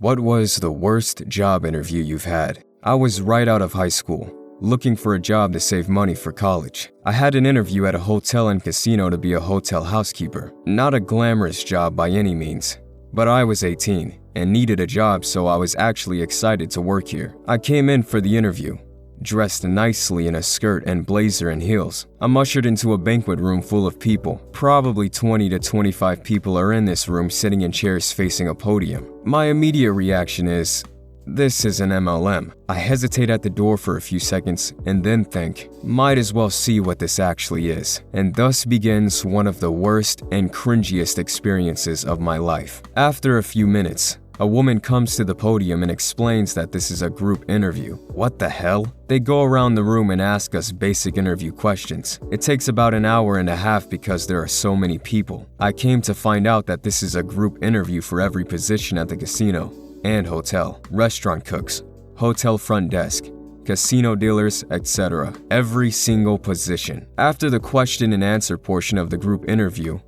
What was the worst job interview you've had? I was right out of high school, looking for a job to save money for college. I had an interview at a hotel and casino to be a hotel housekeeper. Not a glamorous job by any means, but I was 18 and needed a job, so I was actually excited to work here. I came in for the interview, dressed nicely in a skirt and blazer and heels. I'm ushered into a banquet room full of people. Probably 20 to 25 people are in this room sitting in chairs facing a podium. My immediate reaction is, this is an MLM. I hesitate at the door for a few seconds and then think, might as well see what this actually is. And thus begins one of the worst and cringiest experiences of my life. After a few minutes, a woman comes to the podium and explains that this is a group interview. What the hell? They go around the room and ask us basic interview questions. It takes about an hour and a half because there are so many people. I came to find out that this is a group interview for every position at the casino and hotel, restaurant cooks, hotel front desk, casino dealers, etc. Every single position. After the question and answer portion of the group interview,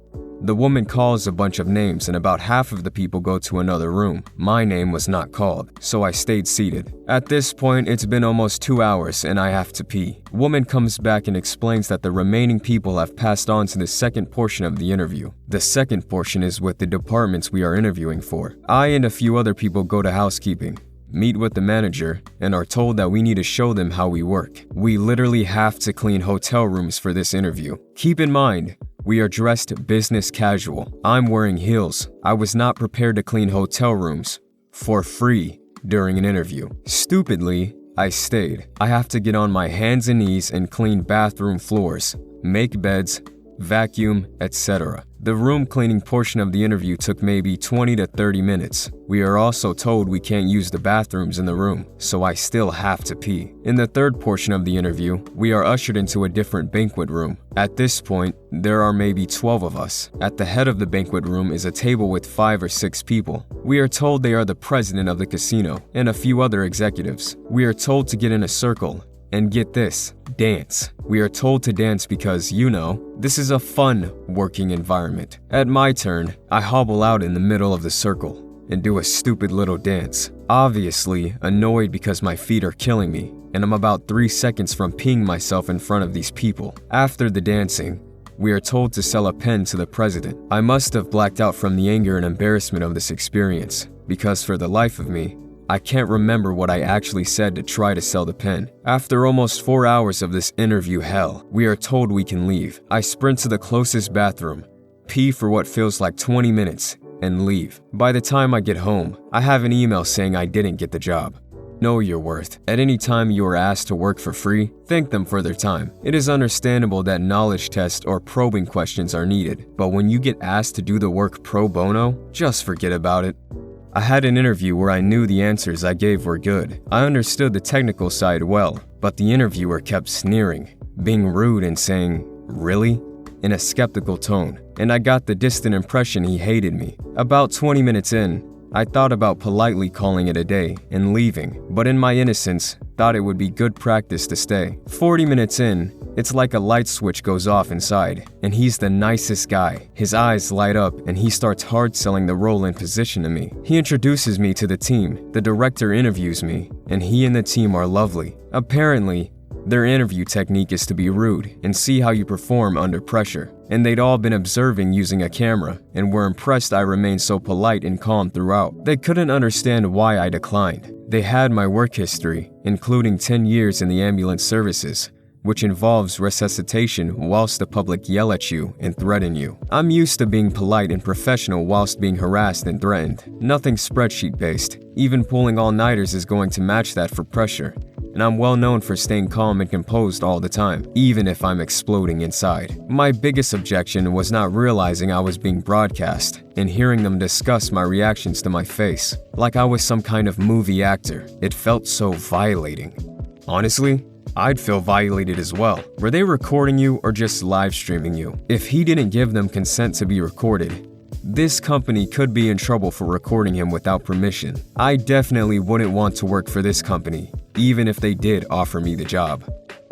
the woman calls a bunch of names and about half of the people go to another room. My name was not called, so I stayed seated. At this point, it's been almost 2 hours and I have to pee. Woman comes back and explains that the remaining people have passed on to the second portion of the interview. The second portion is with the departments we are interviewing for. I and a few other people go to housekeeping, meet with the manager, and are told that we need to show them how we work. We literally have to clean hotel rooms for this interview. Keep in mind, we are dressed business casual. I'm wearing heels. I was not prepared to clean hotel rooms for free during an interview. Stupidly, I stayed. I have to get on my hands and knees and clean bathroom floors, make beds, vacuum, etc. The room cleaning portion of the interview took maybe 20 to 30 minutes. We are also told we can't use the bathrooms in the room, so I still have to pee. In the third portion of the interview, we are ushered into a different banquet room. At this point, there are maybe 12 of us. At the head of the banquet room is a table with 5 or 6 people. We are told they are the president of the casino and a few other executives. We are told to get in a circle and get this, dance. We are told to dance because, this is a fun working environment. At my turn, I hobble out in the middle of the circle and do a stupid little dance. Obviously, annoyed because my feet are killing me, and I'm about 3 seconds from peeing myself in front of these people. After the dancing, we are told to sell a pen to the president. I must have blacked out from the anger and embarrassment of this experience, because for the life of me, I can't remember what I actually said to try to sell the pen. After almost 4 hours of this interview hell, we are told we can leave. I sprint to the closest bathroom, pee for what feels like 20 minutes, and leave. By the time I get home, I have an email saying I didn't get the job. Know your worth. At any time you are asked to work for free, thank them for their time. It is understandable that knowledge tests or probing questions are needed, but when you get asked to do the work pro bono, just forget about it. I had an interview where I knew the answers I gave were good. I understood the technical side well, but the interviewer kept sneering, being rude and saying, "Really?" in a skeptical tone, and I got the distant impression he hated me. About 20 minutes in, I thought about politely calling it a day and leaving, but in my innocence, thought it would be good practice to stay. 40 minutes in, it's like a light switch goes off inside, and he's the nicest guy. His eyes light up, and he starts hard selling the role and position to me. He introduces me to the team, the director interviews me, and he and the team are lovely. Apparently, their interview technique is to be rude and see how you perform under pressure, and they'd all been observing using a camera, and were impressed I remained so polite and calm throughout. They couldn't understand why I declined. They had my work history, including 10 years in the ambulance services, which involves resuscitation whilst the public yell at you and threaten you. I'm used to being polite and professional whilst being harassed and threatened. Nothing spreadsheet-based. Even pulling all-nighters is going to match that for pressure. And I'm well known for staying calm and composed all the time, even if I'm exploding inside. My biggest objection was not realizing I was being broadcast and hearing them discuss my reactions to my face, like I was some kind of movie actor. It felt so violating. Honestly, I'd feel violated as well. Were they recording you or just live streaming you? If he didn't give them consent to be recorded, this company could be in trouble for recording him without permission. I definitely wouldn't want to work for this company, even if they did offer me the job.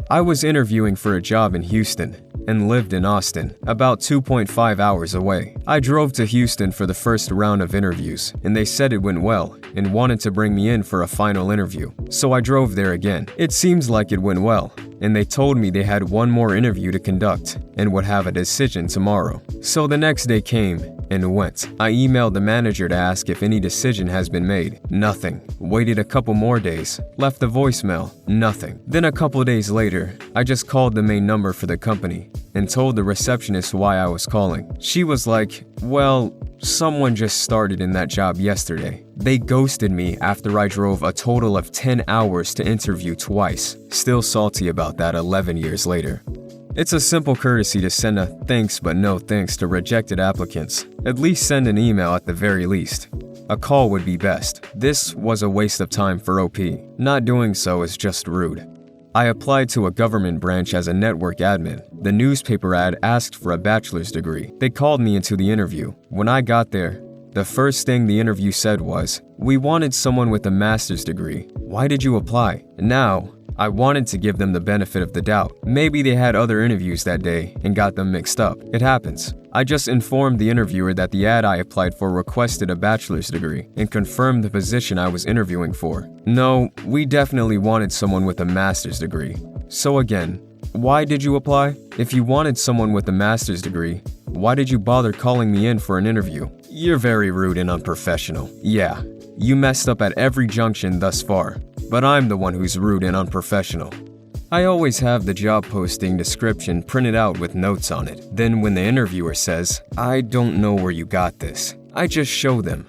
I was interviewing for a job in Houston, and lived in Austin, about 2.5 hours away. I drove to Houston for the first round of interviews, and they said it went well and wanted to bring me in for a final interview. So I drove there again. It seems like it went well, and they told me they had one more interview to conduct and would have a decision tomorrow. So the next day came and went. I emailed the manager to ask if any decision has been made. Nothing. Waited a couple more days. Left a voicemail. Nothing. Then a couple days later, I just called the main number for the company and told the receptionist why I was calling. She was like, well, someone just started in that job yesterday. They ghosted me after I drove a total of 10 hours to interview twice. Still salty about that 11 years later. It's a simple courtesy to send a thanks but no thanks to rejected applicants. At least send an email at the very least. A call would be best. This was a waste of time for OP. Not doing so is just rude. I applied to a government branch as a network admin. The newspaper ad asked for a bachelor's degree. They called me into the interview. When I got there, the first thing the interview said was, "We wanted someone with a master's degree. Why did you apply?" Now, I wanted to give them the benefit of the doubt. Maybe they had other interviews that day and got them mixed up. It happens. I just informed the interviewer that the ad I applied for requested a bachelor's degree and confirmed the position I was interviewing for. No, we definitely wanted someone with a master's degree. So again, why did you apply? If you wanted someone with a master's degree, why did you bother calling me in for an interview? You're very rude and unprofessional. Yeah, you messed up at every junction thus far, but I'm the one who's rude and unprofessional. I always have the job posting description printed out with notes on it. Then when the interviewer says, "I don't know where you got this," I just show them.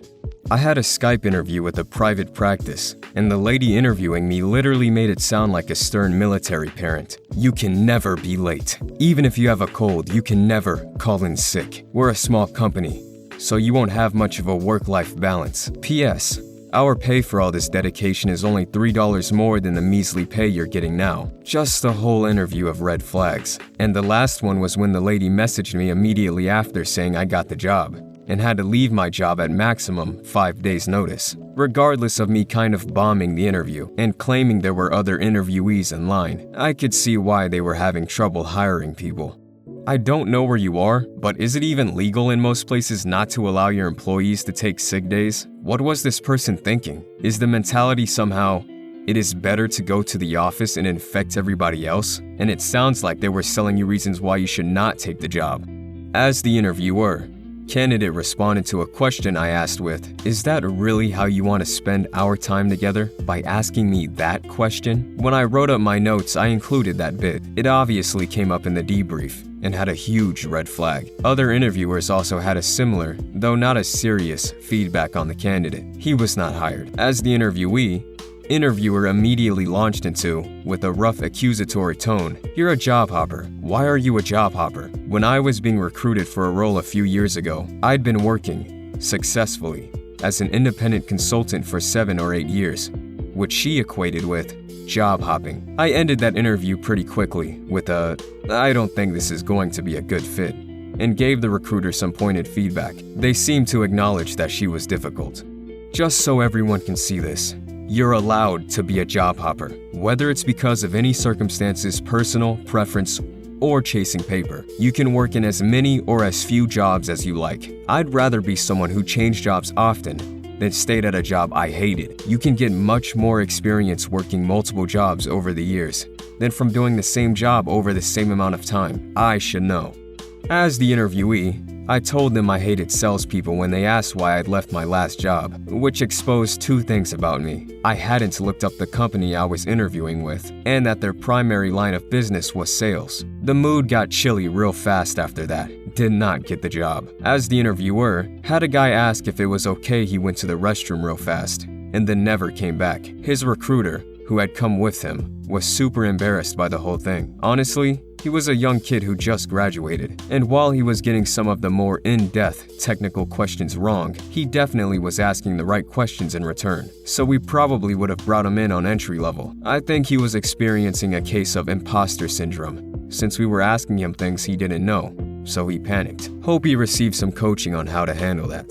I had a Skype interview with a private practice, and the lady interviewing me literally made it sound like a stern military parent. You can never be late. Even if you have a cold, you can never call in sick. We're a small company, so you won't have much of a work-life balance. P.S. Our pay for all this dedication is only $3 more than the measly pay you're getting now. Just a whole interview of red flags. And the last one was when the lady messaged me immediately after saying I got the job and had to leave my job at maximum 5 days notice. Regardless of me kind of bombing the interview and claiming there were other interviewees in line, I could see why they were having trouble hiring people. I don't know where you are, but is it even legal in most places not to allow your employees to take sick days? What was this person thinking? Is the mentality somehow, it is better to go to the office and infect everybody else? And it sounds like they were selling you reasons why you should not take the job. As the interviewer, candidate responded to a question I asked with, "Is that really how you want to spend our time together? By asking me that question?" When I wrote up my notes, I included that bit. It obviously came up in the debrief and had a huge red flag. Other interviewers also had a similar, though not as serious, feedback on the candidate. He was not hired. As the interviewer immediately launched into, with a rough accusatory tone, "You're a job hopper. Why are you a job hopper?" When I was being recruited for a role a few years ago, I'd been working, successfully, as an independent consultant for 7 or 8 years, which she equated with job hopping. I ended that interview pretty quickly with a, "I don't think this is going to be a good fit," and gave the recruiter some pointed feedback. They seemed to acknowledge that she was difficult. Just so everyone can see this, you're allowed to be a job hopper, whether it's because of any circumstances, personal, preference, or chasing paper. You can work in as many or as few jobs as you like. I'd rather be someone who changed jobs often than stayed at a job I hated. You can get much more experience working multiple jobs over the years than from doing the same job over the same amount of time. I should know. As the interviewee, I told them I hated salespeople when they asked why I'd left my last job, which exposed 2 things about me. I hadn't looked up the company I was interviewing with, and that their primary line of business was sales. The mood got chilly real fast after that. Did not get the job. As the interviewer, had a guy ask if it was okay he went to the restroom real fast, and then never came back. His recruiter, who had come with him, was super embarrassed by the whole thing. Honestly, he was a young kid who just graduated, and while he was getting some of the more in-depth technical questions wrong, he definitely was asking the right questions in return, so we probably would have brought him in on entry level. I think he was experiencing a case of imposter syndrome, since we were asking him things he didn't know, so he panicked. Hope he received some coaching on how to handle that.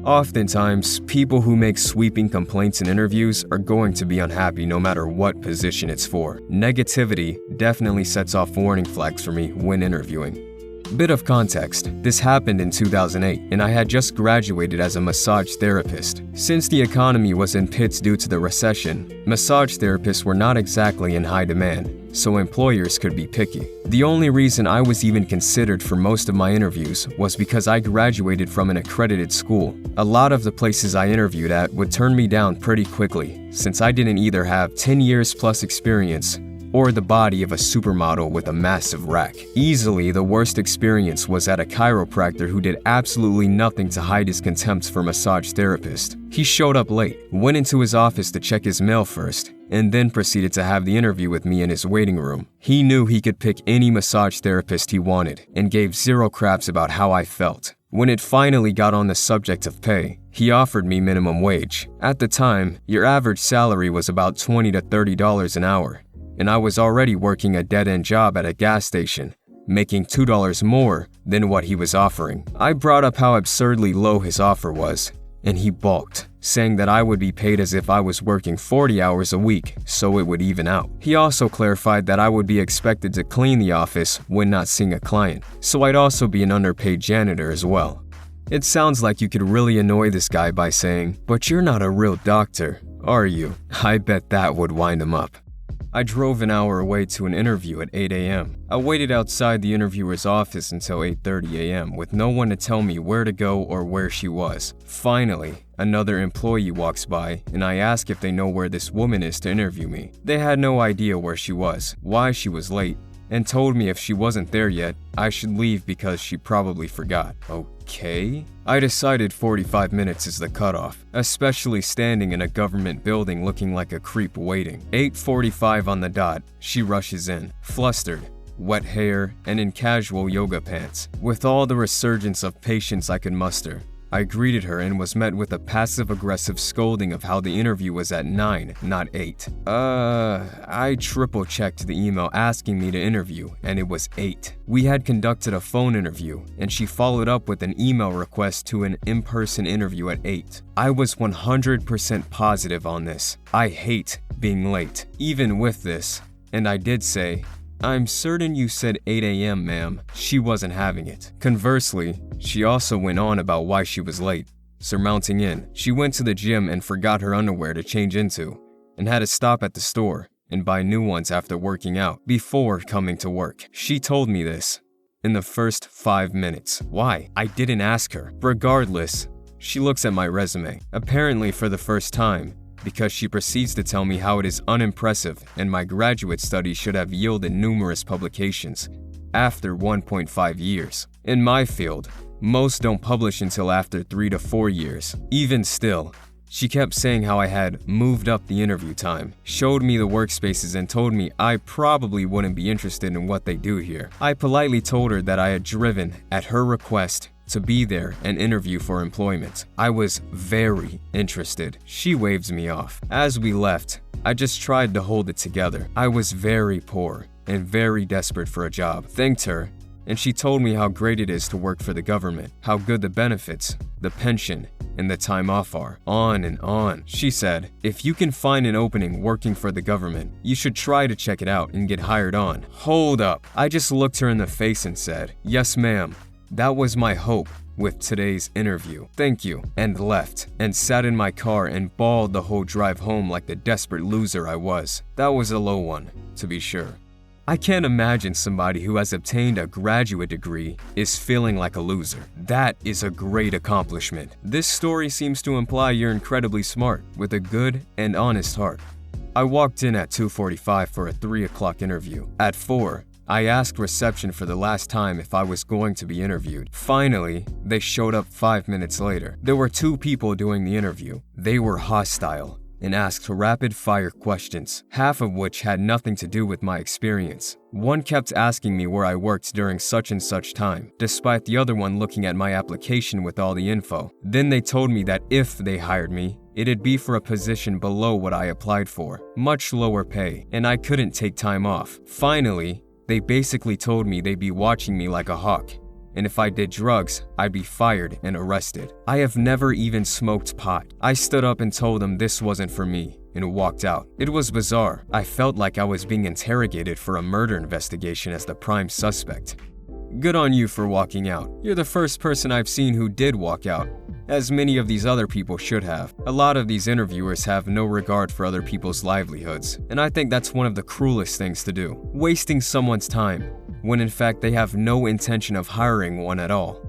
Oftentimes, people who make sweeping complaints in interviews are going to be unhappy no matter what position it's for. Negativity definitely sets off warning flags for me when interviewing. Bit of context, this happened in 2008 and I had just graduated as a massage therapist. Since the economy was in pits due to the recession, massage therapists were not exactly in high demand, so employers could be picky. The only reason I was even considered for most of my interviews was because I graduated from an accredited school. A lot of the places I interviewed at would turn me down pretty quickly, since I didn't either have 10 years plus experience or the body of a supermodel with a massive rack. Easily, the worst experience was at a chiropractor who did absolutely nothing to hide his contempt for massage therapists. He showed up late, went into his office to check his mail first, and then proceeded to have the interview with me in his waiting room. He knew he could pick any massage therapist he wanted, and gave zero craps about how I felt. When it finally got on the subject of pay, he offered me minimum wage. At the time, your average salary was about $20 to $30 an hour. And I was already working a dead-end job at a gas station, making $2 more than what he was offering. I brought up how absurdly low his offer was, and he balked, saying that I would be paid as if I was working 40 hours a week, so it would even out. He also clarified that I would be expected to clean the office when not seeing a client, so I'd also be an underpaid janitor as well. It sounds like you could really annoy this guy by saying, "But you're not a real doctor, are you?" I bet that would wind him up. I drove an hour away to an interview at 8 a.m. I waited outside the interviewer's office until 8:30 a.m. with no one to tell me where to go or where she was. Finally, another employee walks by and I ask if they know where this woman is to interview me. They had no idea where she was, why she was late, and told me if she wasn't there yet, I should leave because she probably forgot. Okay? I decided 45 minutes is the cutoff, especially standing in a government building looking like a creep waiting. 8:45 on the dot, she rushes in, flustered, wet hair, and in casual yoga pants. With all the resurgence of patience I could muster, I greeted her and was met with a passive-aggressive scolding of how the interview was at 9, not 8. I triple-checked the email asking me to interview, and it was 8. We had conducted a phone interview, and she followed up with an email request to an in-person interview at 8. I was 100% positive on this. I hate being late. Even with this, and I did say, "I'm certain you said 8 a.m., ma'am." She wasn't having it. Conversely, she also went on about why she was late. Surmounting in, she went to the gym and forgot her underwear to change into, and had to stop at the store and buy new ones after working out before coming to work. She told me this in the first 5 minutes. Why? I didn't ask her. Regardless, she looks at my resume, apparently for the first time, because she proceeds to tell me how it is unimpressive and my graduate studies should have yielded numerous publications after 1.5 years. In my field, most don't publish until after 3 to 4 years. Even still, she kept saying how I had moved up the interview time, showed me the workspaces, and told me I probably wouldn't be interested in what they do here. I politely told her that I had driven, at her request, to be there and interview for employment. I was very interested. She waves me off. As we left, I just tried to hold it together. I was very poor and very desperate for a job. Thanked her, and she told me how great it is to work for the government, how good the benefits, the pension, and the time off are. On and on. She said, if you can find an opening working for the government, you should try to check it out and get hired on. Hold up. I just looked her in the face and said, "Yes, ma'am. That was my hope with today's interview. Thank you," and left, and sat in my car and bawled the whole drive home like the desperate loser I was. That was a low one, to be sure. I can't imagine somebody who has obtained a graduate degree is feeling like a loser. That is a great accomplishment. This story seems to imply you're incredibly smart, with a good and honest heart. I walked in at 2:45 for a 3 o'clock interview. At 4, I asked reception for the last time if I was going to be interviewed. Finally, they showed up 5 minutes later. There were 2 people doing the interview. They were hostile and asked rapid-fire questions, half of which had nothing to do with my experience. One kept asking me where I worked during such and such time, despite the other one looking at my application with all the info. Then they told me that if they hired me, it'd be for a position below what I applied for, much lower pay, and I couldn't take time off. Finally, they basically told me they'd be watching me like a hawk, and if I did drugs, I'd be fired and arrested. I have never even smoked pot. I stood up and told him this wasn't for me and walked out. It was bizarre. I felt like I was being interrogated for a murder investigation as the prime suspect. Good on you for walking out. You're the first person I've seen who did walk out, as many of these other people should have. A lot of these interviewers have no regard for other people's livelihoods, and I think that's one of the cruelest things to do. Wasting someone's time, when in fact they have no intention of hiring one at all.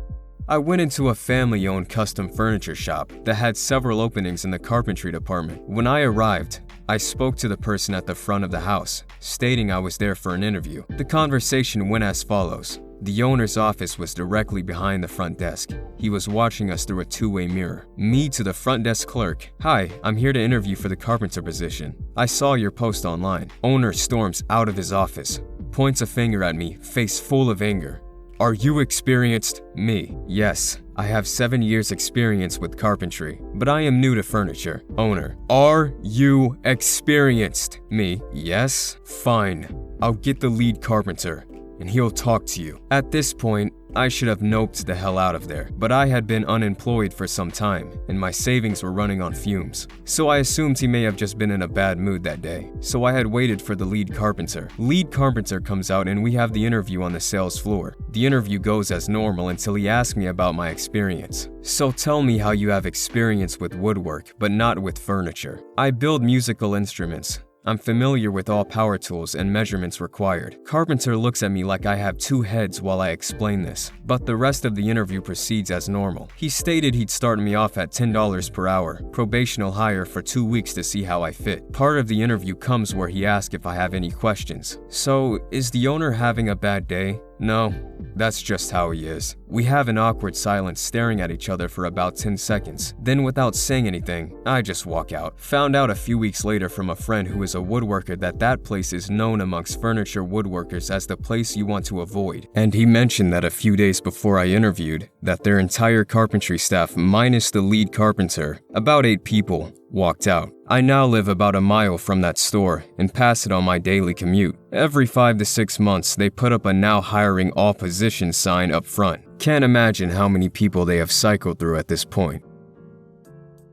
I went into a family-owned custom furniture shop that had several openings in the carpentry department. When I arrived, I spoke to the person at the front of the house, stating I was there for an interview. The conversation went as follows. The owner's office was directly behind the front desk. He was watching us through a two-way mirror. Me to the front desk clerk. Hi, I'm here to interview for the carpenter position. I saw your post online. Owner storms out of his office, points a finger at me, face full of anger. Are you experienced? Me. Yes, I have 7 years experience with carpentry, but I am new to furniture. Owner. Are you experienced? Me. Yes. Fine. I'll get the lead carpenter, and he'll talk to you. At this point, I should have noped the hell out of there, but I had been unemployed for some time, and my savings were running on fumes. So I assumed he may have just been in a bad mood that day. So I had waited for the lead carpenter. Lead carpenter comes out and we have the interview on the sales floor. The interview goes as normal until he asks me about my experience. So tell me how you have experience with woodwork, but not with furniture. I build musical instruments. I'm familiar with all power tools and measurements required. Carpenter looks at me like I have two heads while I explain this, but the rest of the interview proceeds as normal. He stated he'd start me off at $10 per hour, probational hire for 2 weeks to see how I fit. Part of the interview comes where he asks if I have any questions. So, is the owner having a bad day? No, that's just how he is. We have an awkward silence staring at each other for about 10 seconds. Then without saying anything, I just walk out. Found out a few weeks later from a friend who is a woodworker that place is known amongst furniture woodworkers as the place you want to avoid. And he mentioned that a few days before I interviewed, that their entire carpentry staff minus the lead carpenter, about 8 people, walked out. I now live about a mile from that store and pass it on my daily commute. Every 5 to 6 months, they put up a now hiring all positions sign up front. Can't imagine how many people they have cycled through at this point.